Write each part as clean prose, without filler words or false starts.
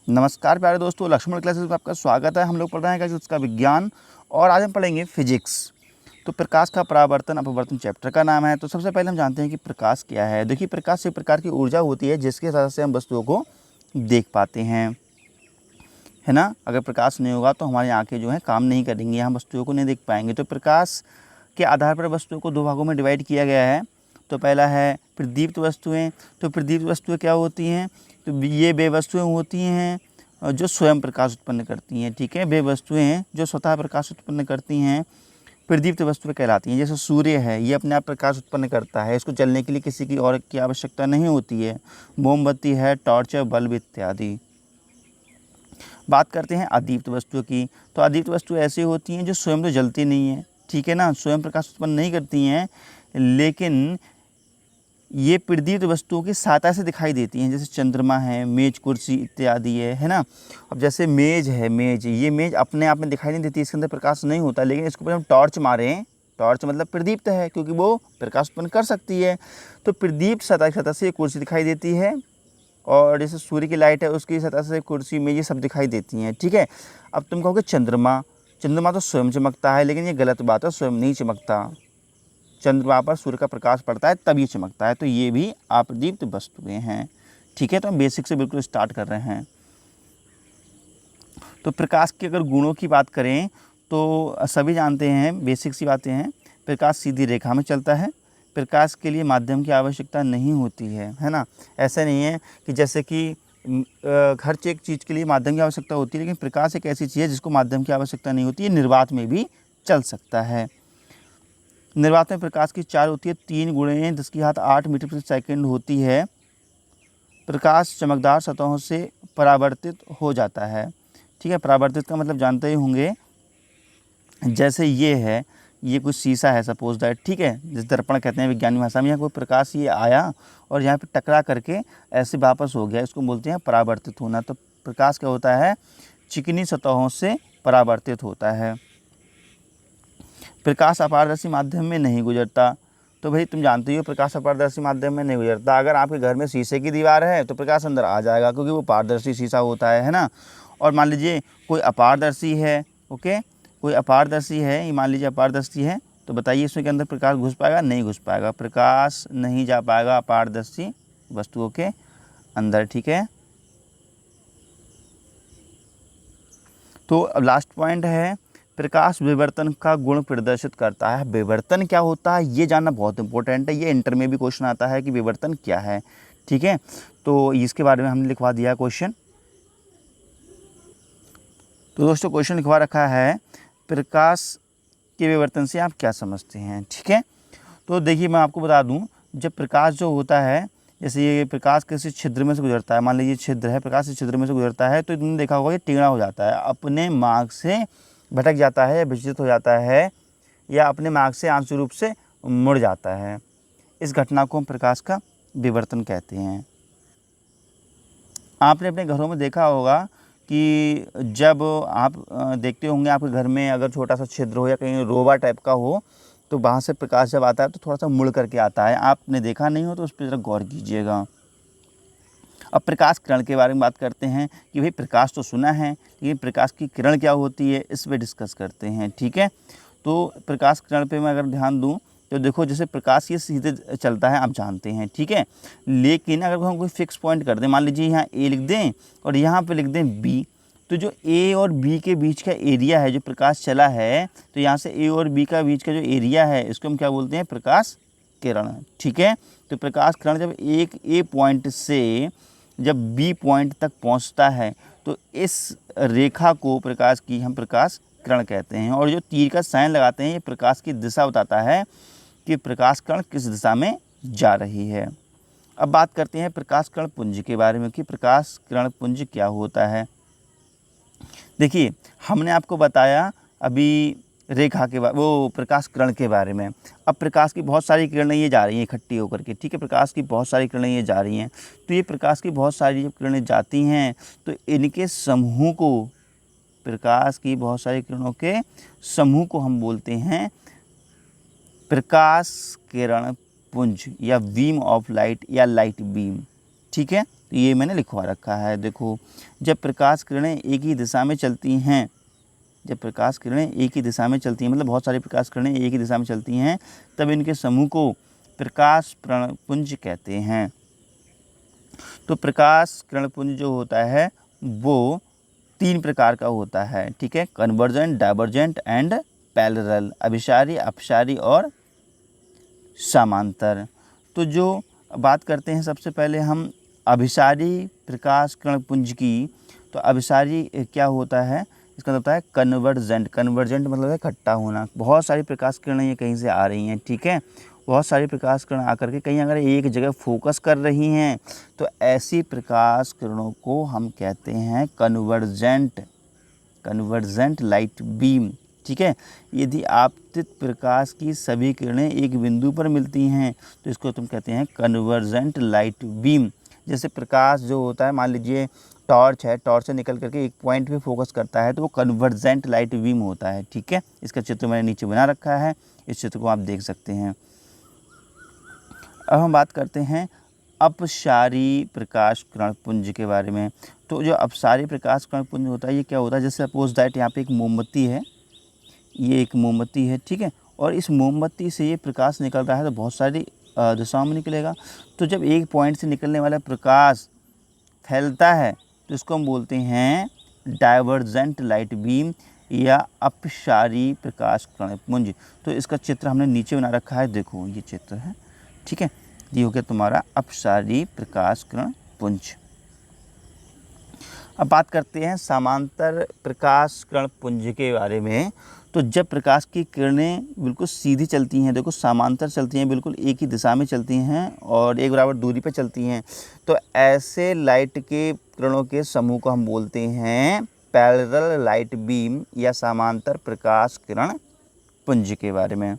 नमस्कार प्यारे दोस्तों, लक्ष्मण क्लासेस में आपका स्वागत है। हम लोग पढ़ रहे हैं उसका विज्ञान और आज हम पढ़ेंगे फिजिक्स। तो प्रकाश का परावर्तन अपवर्तन चैप्टर का नाम है। तो सबसे पहले हम जानते हैं कि प्रकाश क्या है। देखिए, प्रकाश एक प्रकार की ऊर्जा होती है जिसके सहायता से हम वस्तुओं को देख पाते हैं, है ना। अगर प्रकाश नहीं होगा तो हमारी आँखें जो हैं काम नहीं करेंगी, हम वस्तुओं को नहीं देख पाएंगे। तो प्रकाश के आधार पर वस्तुओं को दो भागों में डिवाइड किया गया है। तो पहला है प्रदीप्त वस्तुएं। तो प्रदीप्त वस्तुएं क्या होती हैं? तो ये वे वस्तुएं होती हैं जो स्वयं प्रकाश उत्पन्न करती हैं, ठीक है। वे वस्तुएं जो स्वतः प्रकाश उत्पन्न करती हैं प्रदीप्त वस्तुएं कहलाती हैं। जैसे सूर्य है, ये अपने आप प्रकाश उत्पन्न करता है, इसको जलने के लिए किसी की और की आवश्यकता नहीं होती है। मोमबत्ती है, टॉर्च है, बल्ब इत्यादि। बात करते हैं अदीप्त वस्तुओं की। तो अदीप्त वस्तुएं ऐसी होती हैं जो स्वयं तो जलती नहीं है, ठीक है ना, स्वयं प्रकाश उत्पन्न नहीं करती हैं, लेकिन ये प्रदीप्त वस्तुओं की सहायता से दिखाई देती हैं। जैसे चंद्रमा है, मेज कुर्सी इत्यादि है ना। अब जैसे मेज है, ये मेज अपने आप में दिखाई नहीं देती, इसके अंदर प्रकाश नहीं होता, लेकिन इसके ऊपर हम टॉर्च मारें, टॉर्च मतलब प्रदीप्त है क्योंकि वो प्रकाश उत्पन्न कर सकती है। तो प्रदीप्त सतह से कुर्सी दिखाई देती है, और जैसे सूर्य की लाइट है उसकी सतह से कुर्सी मेज ये सब दिखाई देती हैं, ठीक है। अब तुम कहोगे चंद्रमा तो स्वयं चमकता है, लेकिन ये गलत बात है, स्वयं नहीं चमकता। चंद्रमा पर सूर्य का प्रकाश पड़ता है तभी चमकता है। तो ये भी अप्रदीप्त वस्तुएं हैं, ठीक है। तो हम बेसिक से बिल्कुल स्टार्ट कर रहे हैं। तो प्रकाश के अगर गुणों की बात करें तो सभी जानते हैं, बेसिक सी बातें हैं। प्रकाश सीधी रेखा में चलता है, प्रकाश के लिए माध्यम की आवश्यकता नहीं होती है ना। ऐसा नहीं है कि जैसे कि हर एक चीज़ के लिए माध्यम की आवश्यकता होती है, लेकिन प्रकाश एक ऐसी चीज़ है जिसको माध्यम की आवश्यकता नहीं होती है, निर्वात में भी चल सकता है। निर्वात में प्रकाश की चाल होती है 3 × 10⁸ मीटर प्रति सेकंड होती है। प्रकाश चमकदार सतहों से परावर्तित हो जाता है, ठीक है। परावर्तित का मतलब जानते ही होंगे, जैसे ये है, ये कुछ शीशा है सपोज दैट, ठीक है, जिस दर्पण कहते हैं विज्ञानी भाषा में। यहाँ कोई प्रकाश ये आया और यहाँ पे टकरा करके ऐसे वापस हो गया, इसको बोलते हैं परावर्तित होना। तो प्रकाश क्या होता है? चिकनी सतहों से परावर्तित होता है। प्रकाश अपारदर्शी माध्यम में नहीं गुजरता। तो भाई तुम जानते हो प्रकाश अपारदर्शी माध्यम में नहीं गुजरता। अगर आपके घर में शीशे की दीवार है तो प्रकाश अंदर आ जाएगा क्योंकि वो पारदर्शी शीशा होता है ना। और मान लीजिए कोई अपारदर्शी है, ओके, कोई अपारदर्शी है, ये मान लीजिए अपारदर्शी है, तो बताइए इसमें के अंदर प्रकाश घुस पाएगा? नहीं घुस पाएगा, प्रकाश नहीं जा पाएगा अपारदर्शी वस्तुओं के अंदर, ठीक है। तो अब लास्ट पॉइंट है, प्रकाश विवर्तन का गुण प्रदर्शित करता है। विवर्तन क्या होता है ये जानना बहुत इंपॉर्टेंट है, ये इंटर में भी क्वेश्चन आता है कि विवर्तन क्या है, ठीक है। तो इसके बारे में हमने लिखवा दिया क्वेश्चन। तो दोस्तों क्वेश्चन लिखवा रखा है, प्रकाश के विवर्तन से आप क्या समझते हैं, ठीक है। तो देखिए मैं आपको बता दूं, जब प्रकाश जो होता है, जैसे ये प्रकाश किसी छिद्र में से गुजरता है, मान लीजिए छिद्र है, प्रकाश इस छिद्र में से गुजरता है, तो तुमने देखा होगा ये टेढ़ा हो जाता है, अपने मार्ग से भटक जाता है या विचलित हो जाता है, या अपने मार्ग से आंशिक रूप से मुड़ जाता है। इस घटना को हम प्रकाश का विवर्तन कहते हैं। आपने अपने घरों में देखा होगा कि जब आप देखते होंगे आपके घर में अगर छोटा सा छिद्र हो या कहीं रोबा टाइप का हो, तो वहाँ से प्रकाश जब आता है तो थोड़ा सा मुड़ करके आता है। आपने देखा नहीं हो तो उस पर ज़रा गौर कीजिएगा। अब प्रकाश किरण के बारे में बात करते हैं कि भाई प्रकाश तो सुना है, लेकिन प्रकाश की किरण क्या होती है इस पर डिस्कस करते हैं, ठीक है। तो प्रकाश किरण पे मैं अगर ध्यान दूं तो देखो, जैसे प्रकाश ये सीधे चलता है आप जानते हैं, ठीक है, लेकिन अगर हम कोई फिक्स पॉइंट कर दें, मान लीजिए यहाँ ए लिख दें और यहाँ पे लिख दें बी, तो जो ए और बी के बीच का एरिया है जो प्रकाश चला है, तो यहाँ से ए और बी का बीच का जो एरिया है इसको हम क्या बोलते हैं? प्रकाश किरण, ठीक है। तो प्रकाश किरण जब एक ए पॉइंट से जब बी पॉइंट तक पहुंचता है तो इस रेखा को प्रकाश की हम प्रकाश किरण कहते हैं। और जो तीर का साइन लगाते हैं ये प्रकाश की दिशा बताता है कि प्रकाश किरण किस दिशा में जा रही है। अब बात करते हैं प्रकाश किरण पुंज के बारे में कि प्रकाश किरण पुंज क्या होता है। देखिए हमने आपको बताया अभी रेखा के वो प्रकाश किरण के बारे में। अब प्रकाश की बहुत सारी किरणें ये जा रही हैं इकट्ठी होकर के, ठीक है, प्रकाश की बहुत सारी किरणें ये जा रही हैं। तो ये प्रकाश की बहुत सारी जब किरणें जाती हैं तो इनके समूह को, प्रकाश की बहुत सारी किरणों के समूह को हम बोलते हैं प्रकाश किरण पुंज या बीम ऑफ लाइट या लाइट बीम, ठीक है। तो ये मैंने लिखवा रखा है। देखो, जब प्रकाश किरणें एक ही दिशा में चलती हैं, जब प्रकाश किरणें एक ही दिशा में चलती हैं, मतलब बहुत सारी प्रकाश किरणें एक ही दिशा में चलती हैं, तब इनके समूह को प्रकाश पुंज कहते हैं। तो प्रकाश किरण पुंज जो होता है वो 3 प्रकार का होता है, ठीक है। कन्वर्जेंट, डाइवर्जेंट एंड पैरेलल, अभिसारी, अपसारी और समांतर। तो जो बात करते हैं सबसे पहले हम अभिसारी प्रकाश किरण पुंज की, तो अभिसारी क्या होता है, इसका मतलब होता है कन्वर्जेंट। कन्वर्जेंट मतलब है इकट्ठा होना। बहुत सारी प्रकाश किरणें ये कहीं से आ रही हैं, ठीक है। बहुत सारी प्रकाश किरण आकर के कहीं अगर एक जगह फोकस कर रही हैं, तो ऐसी प्रकाश किरणों को हम कहते हैं कन्वर्जेंट, कन्वर्जेंट लाइट बीम, ठीक है। यदि आपतित प्रकाश की सभी किरणें एक बिंदु पर मिलती हैं, तो इसको तुम कहते हैं कन्वर्जेंट लाइट बीम। जैसे प्रकाश जो होता है, मान लीजिए टॉर्च है, टॉर्च से निकल करके एक पॉइंट पे फोकस करता है, तो वो कन्वर्जेंट लाइट बीम होता है, ठीक है। इसका चित्र मैंने नीचे बना रखा है, इस चित्र को आप देख सकते हैं। अब हम बात करते हैं अपसारी प्रकाश किरण पुंज के बारे में। तो जो अपसारी प्रकाश किरण पुंज होता है, ये क्या होता है, जैसे सपोज दैट यहाँ पे एक मोमबत्ती है, ये एक मोमबत्ती है, ठीक है, और इस मोमबत्ती से ये प्रकाश निकल रहा है, तो बहुत सारी दिशाओं में निकलेगा। तो जब एक पॉइंट से निकलने वाला प्रकाश फैलता है, तो इसको हम बोलते हैं डाइवर्जेंट लाइट बीम या अपसारी प्रकाश किरण पुंज। तो इसका चित्र हमने नीचे बना रखा है, देखो ये चित्र है, ठीक है। ये हो गया तुम्हारा अपसारी प्रकाश किरण पुंज। अब बात करते हैं समांतर प्रकाश किरण पुंज के बारे में। तो जब प्रकाश की किरणें बिल्कुल सीधी चलती हैं, देखो समांतर चलती हैं, बिल्कुल एक ही दिशा में चलती हैं और एक बराबर दूरी पर चलती हैं, तो ऐसे लाइट के किरणों के समूह को हम बोलते हैं पैरेलल लाइट बीम या समांतर प्रकाश किरण पुंज के बारे में।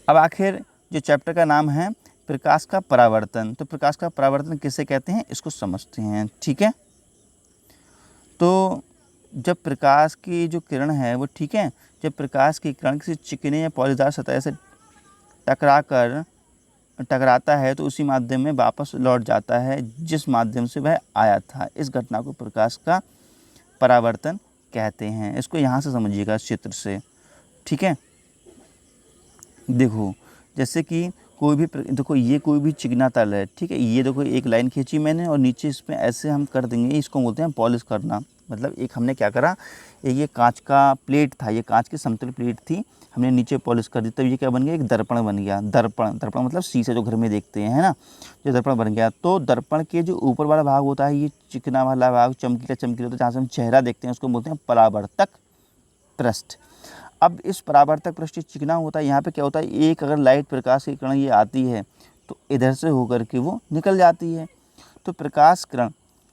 अब आखिर जो चैप्टर का नाम है प्रकाश का परावर्तन, तो प्रकाश का परावर्तन किसे कहते हैं, इसको समझते हैं, ठीक है। तो जब प्रकाश की जो किरण है वो, ठीक है, जब प्रकाश की किरण किसी चिकने या पॉलीदार सतह से टकराता है, तो उसी माध्यम में वापस लौट जाता है जिस माध्यम से वह आया था। इस घटना को प्रकाश का परावर्तन कहते हैं। इसको यहाँ से समझिएगा, इस चित्र से, ठीक है। देखो, जैसे कि कोई भी देखो, ये कोई भी चिकना तल है, ठीक है, ये देखो एक लाइन खींची मैंने और नीचे इसमें ऐसे हम कर देंगे, इसको बोलते हैं पॉलिश करना। मतलब एक हमने क्या करा, ये कांच का प्लेट था, ये कांच की समतल प्लेट थी, हमने नीचे पॉलिश कर दी, तब ये क्या बन गया, एक दर्पण बन गया। दर्पण, दर्पण मतलब शीशा जो घर में देखते हैं, है ना, जो दर्पण बन गया। तो दर्पण के जो ऊपर वाला भाग होता है, ये चिकना वाला भाग चमकीला चमकीला, तो जहाँ से हम चेहरा देखते हैं उसको बोलते हैं परावर्तक पृष्ठ। अब इस परावर्तक पृष्ठ चिकना होता है, यहाँ पे क्या होता है, एक अगर लाइट प्रकाश की किरण ये आती है, तो इधर से होकर के वो निकल जाती है। तो प्रकाश किरण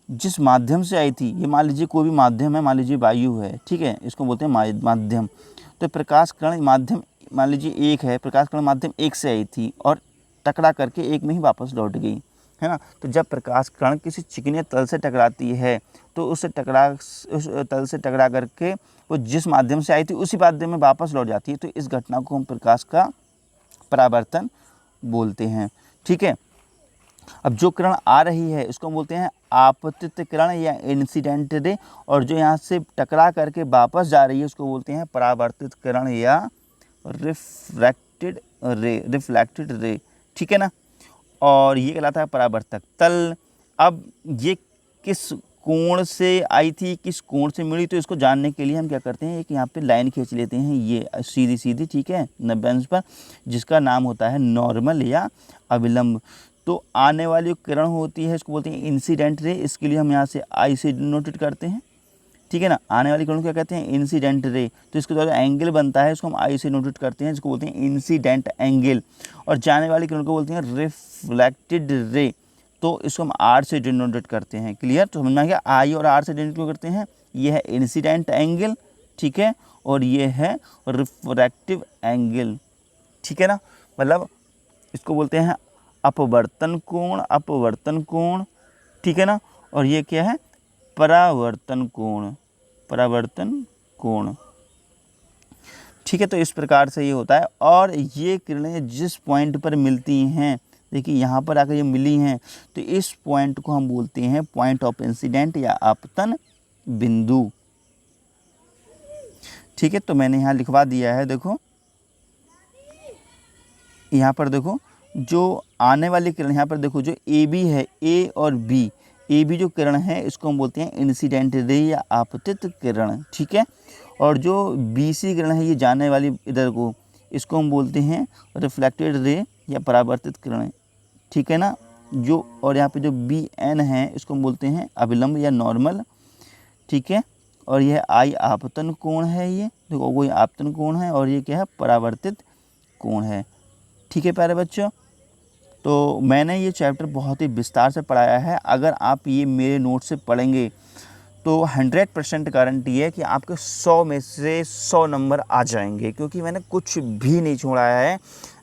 जिस माध्यम से आई थी, ये मान लीजिए कोई भी माध्यम है, मान लीजिए वायु है, ठीक है, इसको बोलते हैं माध्यम। तो प्रकाश किरण माध्यम मान लीजिए एक है, प्रकाश किरण माध्यम एक से आई थी और टकरा करके एक में ही वापस लौट गई, है ना। तो जब प्रकाश किरण किसी चिकने तल से टकराती है, तो उस तल से टकरा करके वो जिस माध्यम से आई थी उसी माध्यम में वापस लौट जाती है। तो इस घटना को हम प्रकाश का परावर्तन बोलते हैं, ठीक है। अब जो किरण आ रही है उसको हम बोलते हैं आपतित किरण या इंसिडेंट रे, और जो यहाँ से टकरा करके वापस जा रही है उसको बोलते हैं परावर्तित किरण या रिफ्रैक्टेड रे, ठीक है ना। और ये कहलाता है परावर्तक तल। अब ये किस कोण से आई थी, किस कोण से मिली, तो इसको जानने के लिए हम क्या करते हैं, एक यहाँ पे लाइन खींच लेते हैं, ये सीधी सीधी, ठीक है, 90 अंश पर, जिसका नाम होता है नॉर्मल या अविलंब। तो आने वाली जो किरण होती है इसको बोलते हैं इंसिडेंट रे, इसके लिए हम यहाँ से आई से नोटेट करते हैं, ठीक है ना। आने वाली किरण को क्या कहते हैं, इंसिडेंट रे। तो इसके द्वारा एंगल बनता है, इसको हम आई से नोटेट करते हैं, जिसको बोलते हैं इंसिडेंट एंगल। और जाने वाली किरण को बोलते हैं रिफ्लेक्टेड रे, तो इसको हम आर से डिनोटेट करते हैं। क्लियर, तो समझ में आ गया, आई और आर से डिनोट क्यों करते हैं, ये है इंसिडेंट एंगल, ठीक है, और ये है रिफ्रैक्टिव एंगल, ठीक है ना। मतलब इसको बोलते हैं अपवर्तन कोण, अपवर्तन कोण, ठीक है ना। और ये क्या है, परावर्तन कोण, परावर्तन कोण, ठीक है। तो इस प्रकार से ये होता है। और ये किरणें जिस पॉइंट पर मिलती हैं, देखिए यहाँ पर आकर ये मिली हैं, तो इस पॉइंट को हम बोलते हैं पॉइंट ऑफ इंसिडेंट या आपतन बिंदु। ठीक है, तो मैंने यहाँ लिखवा दिया है। देखो यहाँ पर देखो जो आने वाली किरण, यहाँ पर देखो जो ए बी है, ए और बी, ए बी जो किरण है इसको हम बोलते हैं इंसिडेंट रे या आपतित किरण। ठीक है, और जो बी सी किरण है ये जाने वाली इधर को, इसको हम बोलते हैं रिफ्लेक्टेड रे या परावर्तित किरण। ठीक है ना, जो और यहाँ पे जो बी एन है इसको हम बोलते हैं अभिलंब या नॉर्मल। ठीक है, और यह आई आपतन कोण है, ये देखो कोई आपतन कोण है, और ये क्या है, परावर्तित कोण है। ठीक है प्यारे बच्चों, तो मैंने ये चैप्टर बहुत ही विस्तार से पढ़ाया है। अगर आप ये मेरे नोट से पढ़ेंगे तो 100% गारंटी है कि आपके 100 में से 100 नंबर आ जाएंगे, क्योंकि मैंने कुछ भी नहीं छोड़ा है।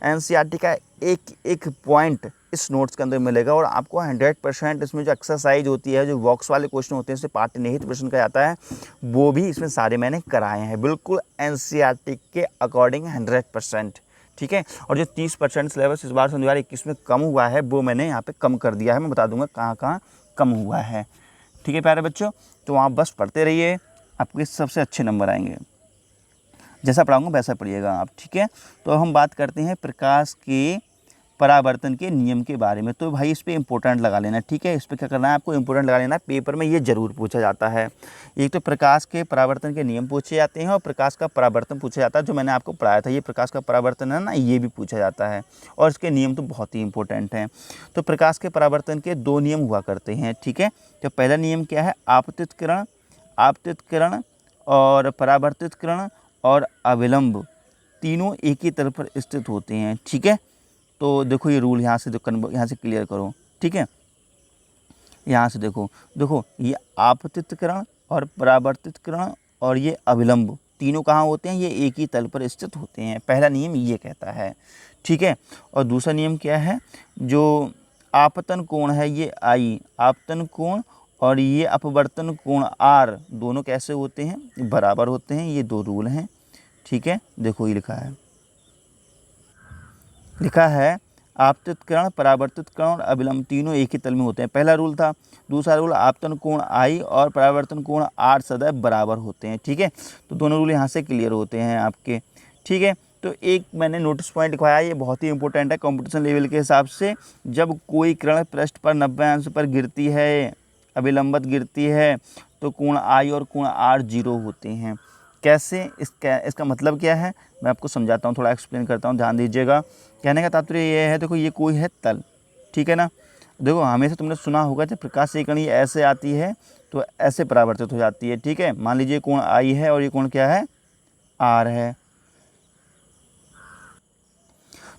एनसीईआरटी का एक एक पॉइंट इस नोट्स के अंदर मिलेगा, और आपको 100% इसमें जो एक्सरसाइज होती है, जो बॉक्स वाले क्वेश्चन होते हैं, इससे पाठनिहित प्रश्न का जाता है, वो भी इसमें सारे मैंने कराए हैं, बिल्कुल एनसीईआरटी के अकॉर्डिंग 100%। ठीक है, और जो 30% सिलेबस इस बार 2021 में कम हुआ है वो मैंने यहाँ पे कम कर दिया है। मैं बता दूंगा कहाँ कहाँ कम हुआ है। ठीक है प्यारे बच्चों, तो आप बस पढ़ते रहिए, आपके सबसे अच्छे नंबर आएंगे। जैसा पढ़ाऊंगा वैसा पढ़िएगा आप। ठीक है, तो हम बात करते हैं प्रकाश के परावर्तन के नियम के बारे में। तो भाई इस पे इम्पोर्टेंट लगा लेना। ठीक है, इस पे क्या करना है आपको, इम्पोर्टेंट लगा लेना। पेपर में ये जरूर पूछा जाता है। एक तो प्रकाश के परावर्तन के नियम पूछे जाते हैं, और प्रकाश का परावर्तन पूछा जाता है। जो मैंने आपको पढ़ाया था, ये प्रकाश का परावर्तन है ना, ये भी पूछा जाता है, और इसके नियम तो बहुत ही इंपॉर्टेंट हैं। तो प्रकाश के परावर्तन के 2 नियम हुआ करते हैं। ठीक है, तो पहला नियम क्या है, आपतित किरण और परावर्तित किरण और अविलंब तीनों एक ही तल पर स्थित होते हैं। ठीक है, तो देखो ये रूल यहाँ से यहाँ से क्लियर करो। ठीक है, यहाँ से देखो ये आपतित किरण और परावर्तित किरण और ये अविलंब तीनों कहाँ होते हैं, ये एक ही तल पर स्थित होते हैं। पहला नियम ये कहता है। ठीक है, और दूसरा नियम क्या है, जो आपतन कोण है ये आई आपतन कोण, और ये अपवर्तन कोण आर, दोनों कैसे होते हैं, बराबर होते हैं। ये 2 रूल हैं। ठीक है, देखो ये लिखा है आपतित किरण, परावर्तित किरण और अविलंब तीनों एक ही तल में होते हैं, पहला रूल था। दूसरा रूल, आपतन कोण आई और परावर्तन कोण आर सदैव बराबर होते हैं। ठीक है, तो दोनों रूल यहाँ से क्लियर होते हैं आपके। ठीक है, तो एक मैंने नोटिस पॉइंट लिखवाया, ये बहुत ही इंपॉर्टेंट है कंपटीशन लेवल के हिसाब से। जब कोई किरण पृष्ठ पर 90 अंश पर गिरती है, अविलंबित गिरती है, तो कोण आई और कोण आर 0 होते हैं। कैसे, इसका मतलब क्या है, मैं आपको समझाता हूँ, थोड़ा एक्सप्लेन करता हूँ, ध्यान दीजिएगा। कहने का तात्पर्य ये है, देखो ये कोई है तल। ठीक है ना, देखो हमेशा तुमने सुना होगा जब प्रकाश की किरण ऐसे आती है तो ऐसे परावर्तित हो जाती है। ठीक है, मान लीजिए कोण आई है और ये कोण क्या है, आर है।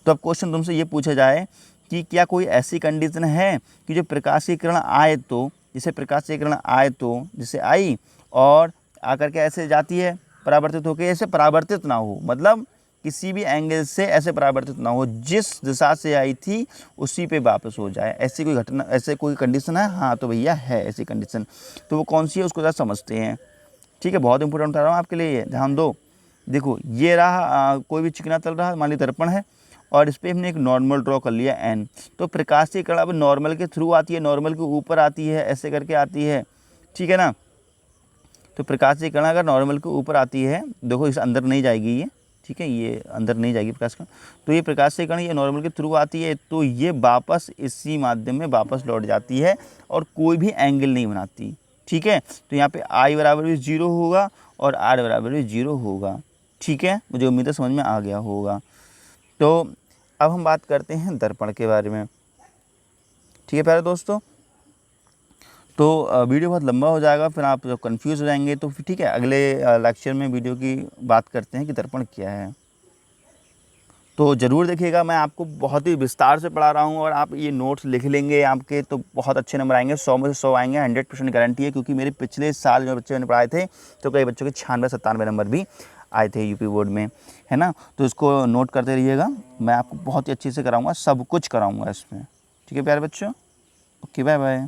तो अब क्वेश्चन तुमसे ये पूछा जाए कि क्या कोई ऐसी कंडीशन है कि जो प्रकाश की किरण आए तो, जैसे प्रकाश की किरण आए तो, जैसे आई और आकर के ऐसे जाती है, परावर्तित होकर ऐसे परावर्तित ना हो, मतलब किसी भी एंगल से ऐसे परावर्तित ना हो, जिस दिशा से आई थी उसी पे वापस हो जाए। ऐसी कोई घटना, ऐसे कोई कंडीशन है? हाँ, तो भैया है ऐसी कंडीशन। तो वो कौन सी है उसको ज़रा समझते हैं। ठीक है, बहुत इंपॉर्टेंट बता रहा हूँ आपके लिए, ध्यान दो। देखो ये रहा कोई भी चिकना तल रहा, मान ली दर्पण है, और इस पर हमने एक नॉर्मल ड्रॉ कर लिया एन। तो प्रकाश की किरण अब नॉर्मल के थ्रू आती है, नॉर्मल के ऊपर आती है, ऐसे करके आती है। ठीक है ना, तो प्रकाश की किरण अगर नॉर्मल के ऊपर आती है, देखो इस अंदर नहीं जाएगी ये। ठीक है, ये अंदर नहीं जाएगी प्रकाश का, तो ये प्रकाश की किरण ये नॉर्मल के थ्रू आती है, तो ये वापस इसी माध्यम में वापस लौट जाती है और कोई भी एंगल नहीं बनाती। ठीक है, तो यहाँ पे आई बराबर भी 0 होगा और आर बराबर भी 0 होगा। ठीक है, मुझे उम्मीद है समझ में आ गया होगा। तो अब हम बात करते हैं दर्पण के बारे में। ठीक है प्यारे दोस्तों, तो वीडियो बहुत लंबा हो जाएगा, फिर आप जब कंफ्यूज हो जाएंगे तो फिर ठीक है, अगले लेक्चर में वीडियो की बात करते हैं कि दर्पण क्या है। तो ज़रूर देखिएगा, मैं आपको बहुत ही विस्तार से पढ़ा रहा हूँ, और आप ये नोट्स लिख लेंगे आपके तो बहुत अच्छे नंबर आएंगे, 100 में से 100 आएंगे, 100% गारंटी है। क्योंकि मेरे पिछले साल जो बच्चे मैंने पढ़ाए थे तो कई बच्चों के 96-97 नंबर भी आए थे यूपी बोर्ड में, है ना। तो इसको नोट करते रहिएगा, मैं आपको बहुत ही अच्छे से कराऊँगा, सब कुछ कराऊँगा इसमें। ठीक है प्यारे बच्चों, ओके, बाय बाय।